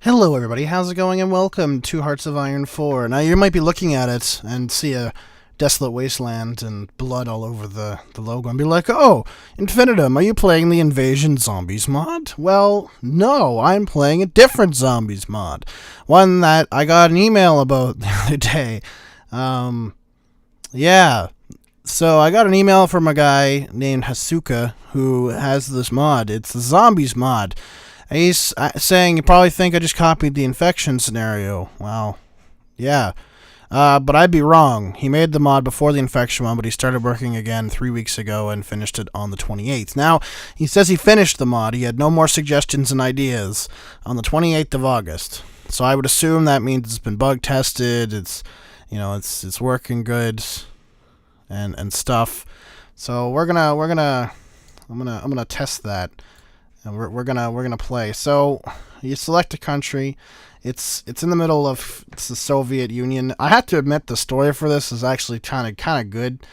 Hello, everybody. How's it going? And welcome to Hearts of Iron 4. Now, you might be looking at it and see a desolate wasteland and blood all over the logo and be like, oh, Infinitum, are you playing the Invasion Zombies mod? Well, no, I'm playing a different Zombies mod. One that I got an email about the other day. Yeah. So I got an email from a guy named Hasuka who has this mod. It's the Zombies mod. He's saying you probably think I just copied the infection scenario. Well, yeah. But I'd be wrong. He made the mod before the infection one, but he started working again 3 weeks ago and finished it on the 28th. Now, he says he finished the mod. He had no more suggestions and ideas on the 28th of August. So I would assume that means it's been bug tested. It's working good and stuff. So I'm gonna test that. And we're gonna play. So you select a country. It's in the middle of the Soviet Union. I have to admit the story for this is actually kind of good.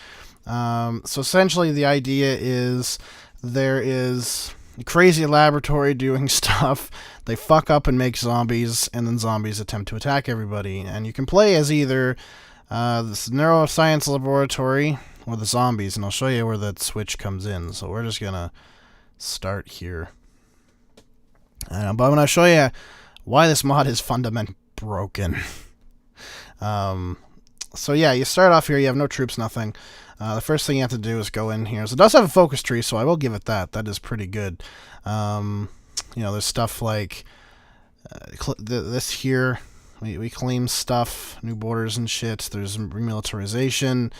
So essentially the idea is there is a crazy laboratory doing stuff. They fuck up and make zombies, and then zombies attempt to attack everybody. And you can play as either this neuroscience laboratory or the zombies, and I'll show you where that switch comes in. So we're just gonna start here. But I'm going to show you why this mod is fundamentally broken. So yeah, you start off here, you have no troops, nothing. The first thing you have to do is go in here. So it does have a focus tree, so I will give it that. That is pretty good. There's stuff like this here. We claim stuff, new borders and shit. There's remilitarization.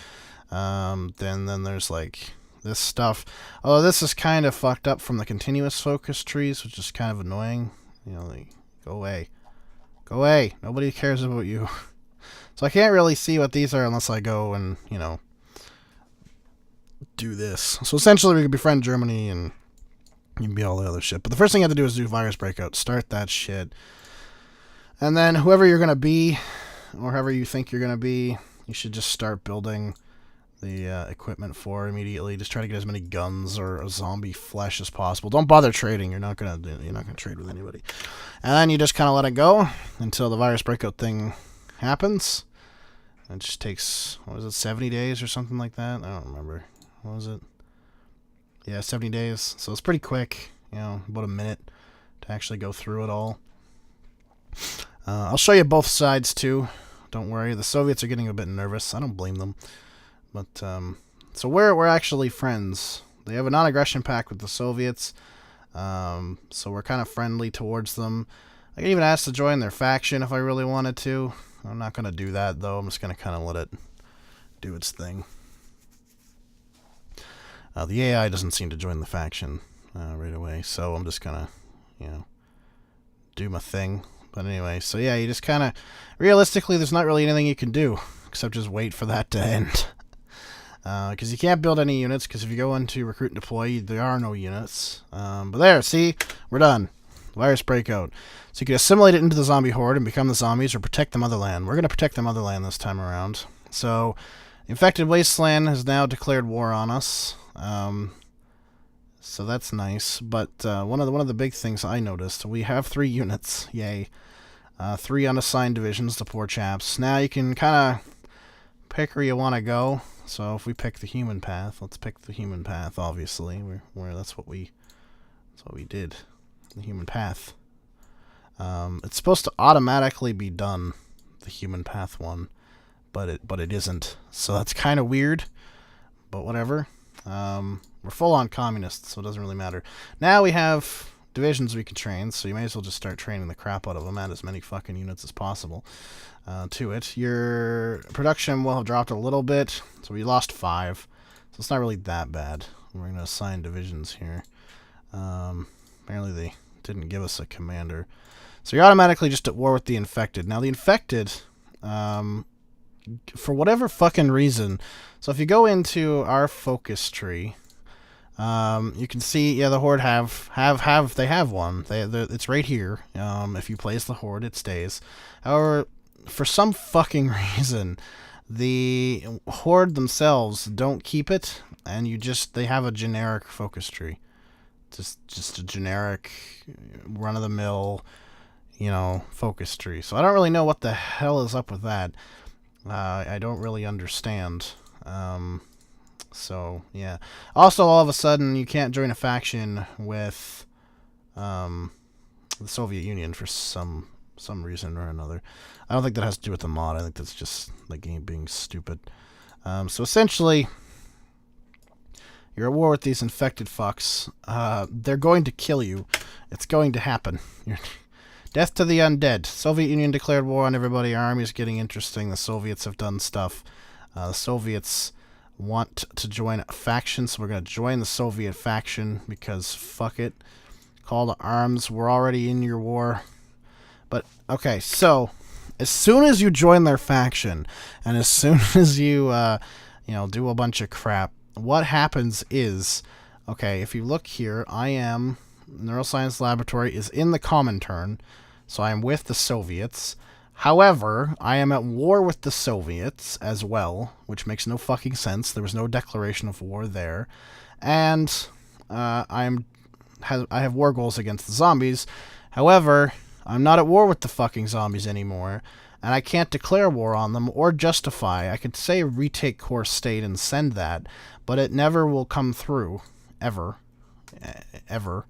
Then there's like this stuff. Although this is kind of fucked up from the continuous focus trees, which is kind of annoying. Go away. Go away. Nobody cares about you. So I can't really see what these are unless I go and, do this. So essentially we could befriend Germany and you can be all the other shit. But the first thing you have to do is do virus breakout. Start that shit. And then whoever you're going to be, or whoever you think you're going to be, you should just start building the equipment for immediately. Just try to get as many guns or zombie flesh as possible. Don't bother trading. You're not gonna trade with anybody. And then you just kind of let it go until the virus breakout thing happens. It just takes 70 days or something like that. I don't remember. What was it? Yeah, 70 days. So it's pretty quick. About a minute to actually go through it all. I'll show you both sides too. Don't worry. The Soviets are getting a bit nervous. I don't blame them. But, so we're actually friends. They have a non-aggression pact with the Soviets, so we're kind of friendly towards them. I can even ask to join their faction if I really wanted to. I'm not going to do that, though. I'm just going to kind of let it do its thing. The AI doesn't seem to join the faction right away, so I'm just going to, do my thing. But anyway, so yeah, you just kind of... Realistically, there's not really anything you can do, except just wait for that to end. Because you can't build any units, because if you go into recruit and deploy, there are no units. But there, see? We're done. Virus breakout. So you can assimilate it into the zombie horde and become the zombies or protect the motherland. We're going to protect the motherland this time around. So, the infected wasteland has now declared war on us. So that's nice. But one of the big things I noticed, we have 3 units. Yay. 3 unassigned divisions, the poor chaps. Now you can kind of pick where you want to go. So if we pick the human path, let's pick the human path. Obviously, that's what we did. The human path. It's supposed to automatically be done, the human path one, but it isn't. So that's kind of weird. But whatever. We're full on communists, so it doesn't really matter. Now we have divisions we can train, so you may as well just start training the crap out of them. Add as many fucking units as possible. To it. Your production will have dropped a little bit, so we lost 5. So it's not really that bad. We're going to assign divisions here. Apparently they didn't give us a commander. So you're automatically just at war with the infected. Now the infected, for whatever fucking reason, so if you go into our focus tree, you can see, yeah, the horde they have one. It's right here. If you place the horde, it stays. However, for some fucking reason, the horde themselves don't keep it, and they have a generic focus tree. Just a generic, run-of-the-mill, focus tree. So I don't really know what the hell is up with that. I don't really understand. So yeah. Also, all of a sudden, you can't join a faction with the Soviet Union for some reason or another. I don't think that has to do with the mod. I think that's just the game being stupid. So essentially, you're at war with these infected fucks. They're going to kill you. It's going to happen. Death to the undead. Soviet Union declared war on everybody. Our army is getting interesting. The Soviets have done stuff. The Soviets want to join a faction, so we're going to join the Soviet faction because fuck it. Call to arms. We're already in your war. But, okay, so as soon as you join their faction and as soon as you, do a bunch of crap, what happens is, okay, if you look here, Neuroscience Laboratory is in the Comintern, so I am with the Soviets. However, I am at war with the Soviets as well, which makes no fucking sense. There was no declaration of war there. And I have war goals against the zombies. However, I'm not at war with the fucking zombies anymore, and I can't declare war on them or justify. I could say retake core state and send that, but it never will come through. Ever. Ever.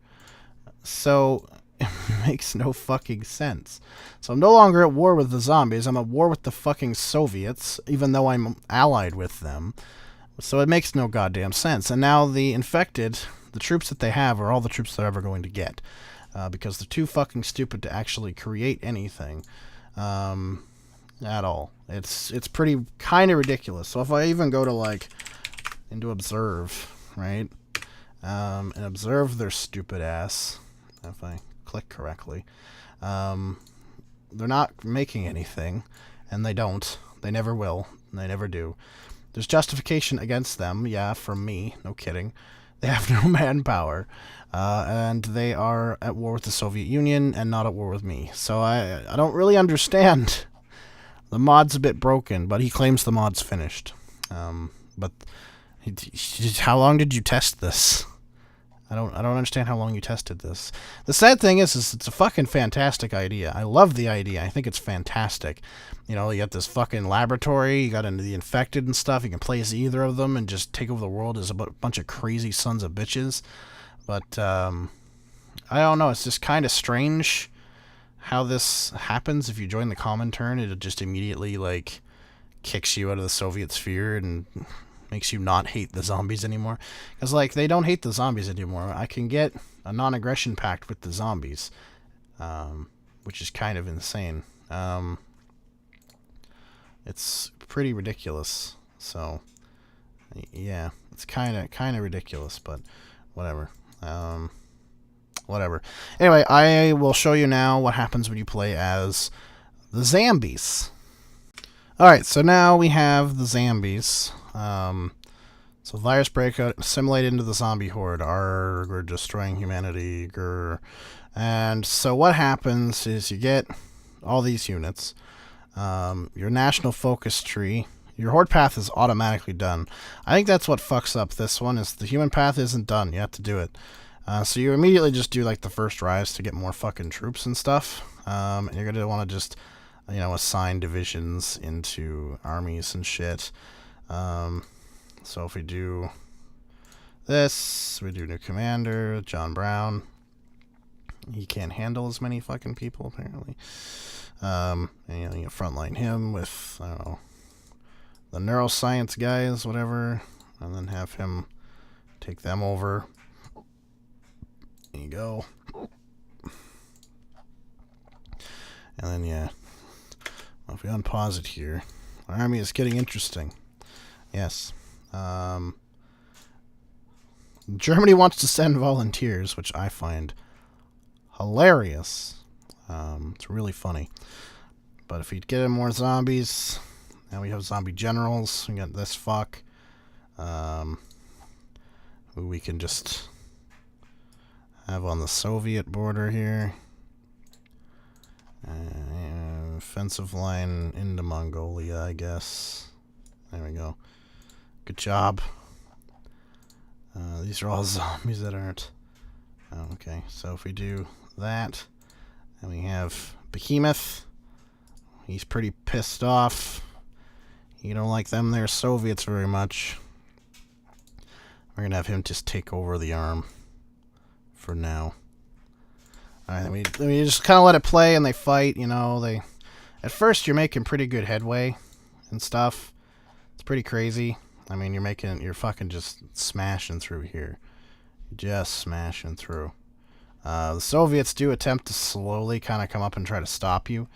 So, it makes no fucking sense. So I'm no longer at war with the zombies. I'm at war with the fucking Soviets, even though I'm allied with them. So it makes no goddamn sense. And now the infected, the troops that they have are all the troops they're ever going to get. Because they're too fucking stupid to actually create anything. At all. It's pretty kind of ridiculous. So if I even go to into observe, right? And observe their stupid ass, if I click correctly, they're not making anything, and they don't. They never will. They never do. There's justification against them, yeah, from me, no kidding. They have no manpower, and they are at war with the Soviet Union and not at war with me. So I don't really understand. The mod's a bit broken, but he claims the mod's finished. But how long did you test this? I don't understand how long you tested this. The sad thing is it's a fucking fantastic idea. I love the idea. I think it's fantastic. You got this fucking laboratory, you got into the infected and stuff, you can play as either of them and just take over the world as a bunch of crazy sons of bitches. But, I don't know, it's just kind of strange how this happens. If you join the Comintern, it just immediately, kicks you out of the Soviet sphere and makes you not hate the zombies anymore. Because, they don't hate the zombies anymore. I can get a non-aggression pact with the zombies, which is kind of insane. It's pretty ridiculous. So, yeah, it's kind of ridiculous, but whatever. Whatever. Anyway, I will show you now what happens when you play as the Zombies. Alright, so now we have the Zombies. So virus breakout, assimilate into the zombie horde. Arg, we're destroying humanity. Grr. And so what happens is you get all these units. Your national focus tree. Your horde path is automatically done. I think that's what fucks up this one, is the human path isn't done. You have to do it. So you immediately just do the first rise to get more fucking troops and stuff. And you're going to want to just, assign divisions into armies and shit. So if we do this, we do new commander, John Brown. He can't handle as many fucking people, apparently. And you frontline him with, I don't know, the neuroscience guys, whatever. And then have him take them over. There you go. And then, yeah. Well, if we unpause it here, our army is getting interesting. Yes. Germany wants to send volunteers, which I find hilarious. It's really funny. But if we get in more zombies, now we have zombie generals. We got this fuck. Who we can just have on the Soviet border here. Offensive line into Mongolia, I guess. There we go. Good job. These are all zombies that aren't. Oh, okay, so if we do that, And we have Behemoth. He's pretty pissed off. You don't like them there Soviets very much. We're going to have him just take over the arm for now. Alright, let me just kind of let it play and they fight, you know. At first, you're making pretty good headway and stuff. It's pretty crazy. I mean, you're fucking just smashing through here. Just smashing through. The Soviets do attempt to slowly kind of come up and try to stop you.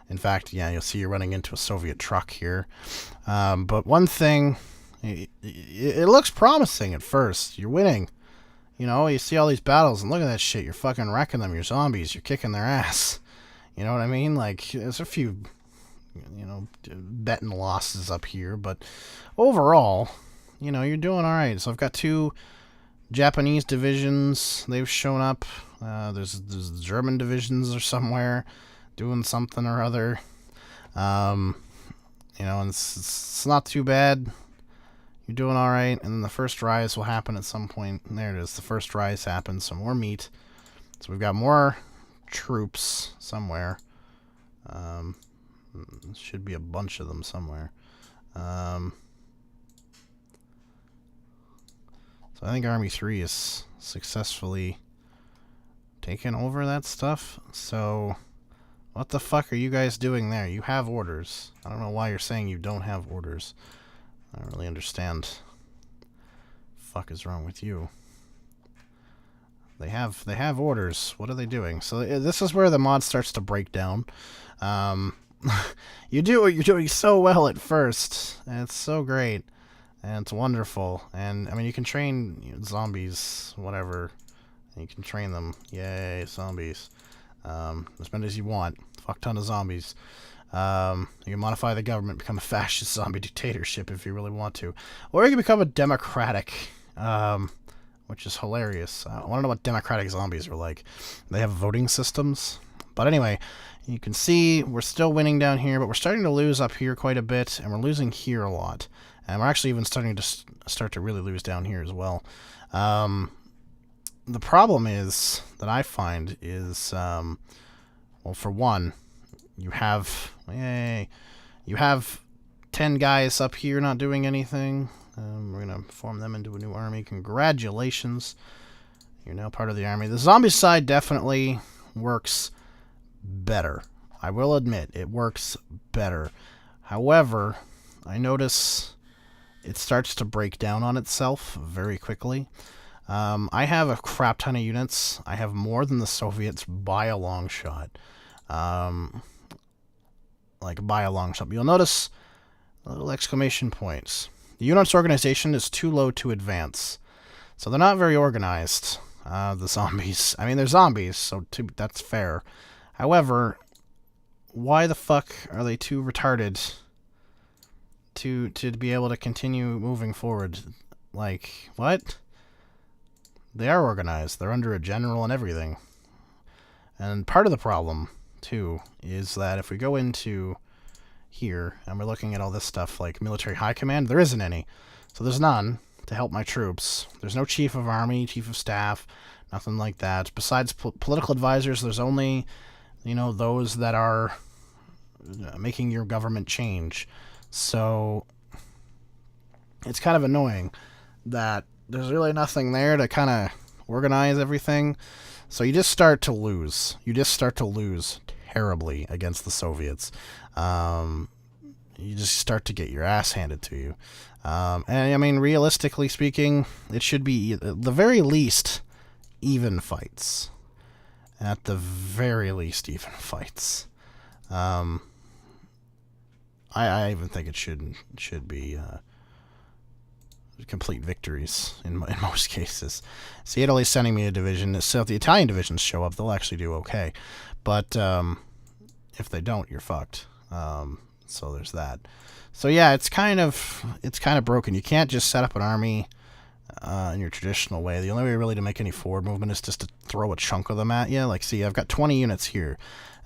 In fact, yeah, you'll see you're running into a Soviet truck here. But one thing, it looks promising at first. You're winning. You know, you see all these battles, and look at that shit. You're fucking wrecking them. You're zombies. You're kicking their ass. You know what I mean? Like, there's a few, you know, betting losses up here. But overall, you know, you're doing all right. So I've got 2 Japanese divisions. They've shown up. There's German divisions are somewhere doing something or other. You know, and it's not too bad. You're doing all right, and then the first rise will happen at some point. And there it is. The first rise happens. Some more meat. So we've got more troops somewhere. Should be a bunch of them somewhere. So I think Army 3 is successfully taken over that stuff. So what the fuck are you guys doing there? You have orders. I don't know why you're saying you don't have orders. I don't really understand. Fuck is wrong with you? They have orders. What are they doing? So this is where the mod starts to break down. You're doing so well at first, and it's so great, and it's wonderful. And I mean, you can train zombies, whatever. And you can train them. Yay, zombies. As many as you want. Fuck ton of zombies. You can modify the government, become a fascist zombie dictatorship if you really want to. Or you can become a democratic, which is hilarious. I want to know what democratic zombies are like. They have voting systems. But anyway, you can see we're still winning down here, but we're starting to lose up here quite a bit, and we're losing here a lot. And we're actually even starting to really lose down here as well. The problem is, that I find, is, well, for one, you have 10 guys up here not doing anything. We're going to form them into a new army. Congratulations. You're now part of the army. The zombie side definitely works better. I will admit, it works better. However, I notice it starts to break down on itself very quickly. I have a crap ton of units. I have more than the Soviets by a long shot. Like, by a long shot. You'll notice little exclamation points. The unit's organization is too low to advance. So they're not very organized, the zombies. I mean, they're zombies, so that's fair. However, why the fuck are they too retarded to be able to continue moving forward? Like, what? They are organized. They're under a general and everything. And part of the problem, too, is that if we go into here and we're looking at all this stuff like military high command, there isn't any. So there's none to help my troops. There's no chief of army, chief of staff, nothing like that. Besides political advisors, there's only, you know, those that are making your government change. So it's kind of annoying that there's really nothing there to kind of organize everything. So you just start to lose. You just start to lose terribly against the Soviets. You just start to get your ass handed to you. And I mean, realistically speaking, it should be, at the very least, even fights. At the very least, even fights. I even think it should be complete victories in most cases. See, Italy's sending me a division. So if the Italian divisions show up, they'll actually do okay. But if they don't, you're fucked. So there's that. So yeah, it's kind of broken. You can't just set up an army in your traditional way. The only way really to make any forward movement is just to throw a chunk of them at you. Like, see, I've got 20 units here.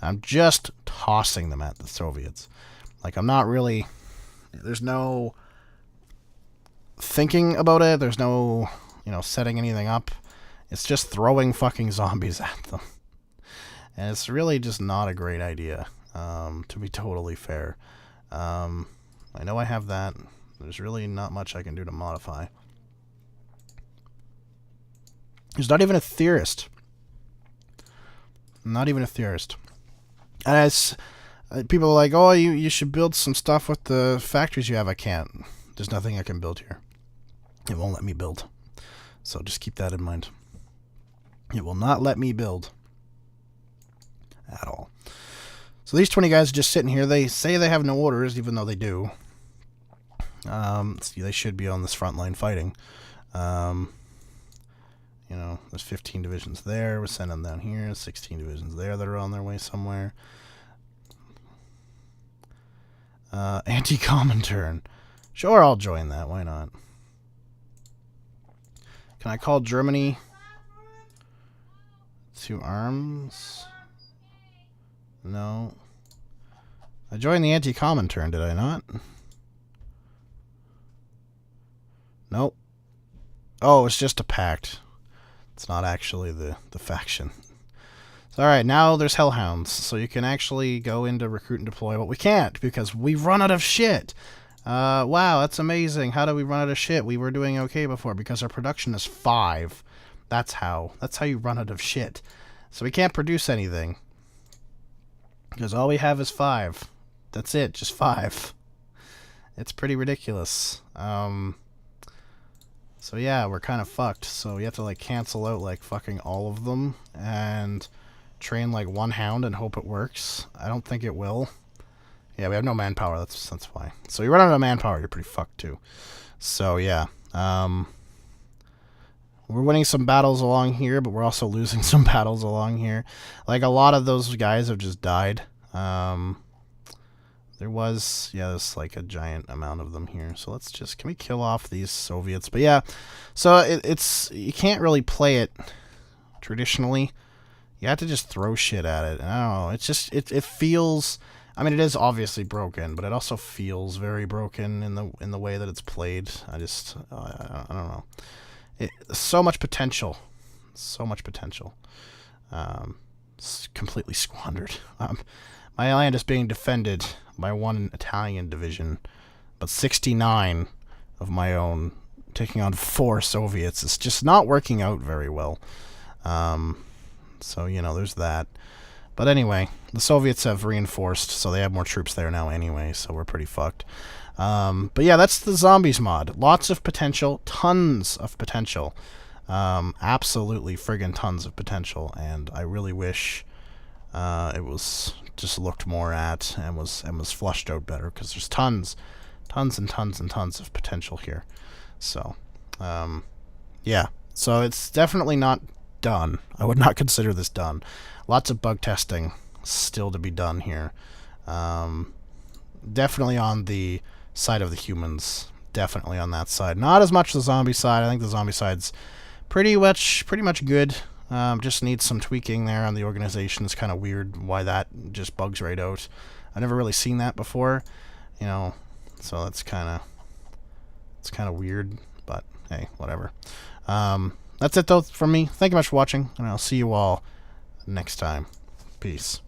I'm just tossing them at the Soviets. Like, I'm not really... There's no thinking about it. There's no, you know, setting anything up. It's just throwing fucking zombies at them. And it's really just not a great idea, to be totally fair. I know I have that. There's really not much I can do to modify. There's not even a theorist. Not even a theorist. And as people are like, oh, you should build some stuff with the factories you have. I can't. There's nothing I can build here. It won't let me build. So just keep that in mind. It will not let me build. At all. So these 20 guys are just sitting here. They say they have no orders, even though they do. See, they should be on this front line fighting. You know, there's 15 divisions there. We're sending them down here. 16 divisions there that are on their way somewhere. Anti-Comintern. Sure, I'll join that. Why not? Can I call Germany to arms? No. I joined the Anti-Comintern, did I not? Nope. Oh, it's just a pact. It's not actually the faction. So, alright, now there's Hellhounds. So you can actually go into recruit and deploy, but we can't because we've run out of shit. Wow, that's amazing. How did we run out of shit? We were doing okay before because our production is 5. That's how. That's how you run out of shit. So we can't produce anything. Because all we have is 5. That's it, just 5. It's pretty ridiculous. So yeah, we're kind of fucked. So we have to like cancel out like fucking all of them and train like one hound and hope it works. I don't think it will. Yeah, we have no manpower. That's why. So you run out of manpower, you're pretty fucked too. So yeah, we're winning some battles along here, but we're also losing some battles along here. Like a lot of those guys have just died. There was, yeah, there's like a giant amount of them here. So let's just, can we kill off these Soviets? But yeah, so it's, you can't really play it traditionally. You have to just throw shit at it. I don't know. It's just, it feels, I mean, it is obviously broken, but it also feels very broken in the way that it's played. I just, I don't know. So much potential. So much potential. It's completely squandered. My land is being defended by 1 Italian division, but 69 of my own taking on 4 Soviets. It's just not working out very well. So, you know, there's that. But anyway, the Soviets have reinforced, so they have more troops there now anyway, so we're pretty fucked. But yeah, that's the Zombies mod. Lots of potential, tons of potential. Absolutely friggin' tons of potential, and I really wish it was just looked more at and was flushed out better, because there's tons and tons of potential here. So, yeah. So it's definitely not done. I would not consider this done. Lots of bug testing still to be done here. Definitely on the side of the humans. Definitely on that side. Not as much the zombie side. I think the zombie side's pretty much good. Just needs some tweaking there on the organization. It's kind of weird why that just bugs right out. I've never really seen that before, you know, so it's kind of weird, but hey, whatever. That's it though from me. Thank you much for watching, and I'll see you all next time. Peace.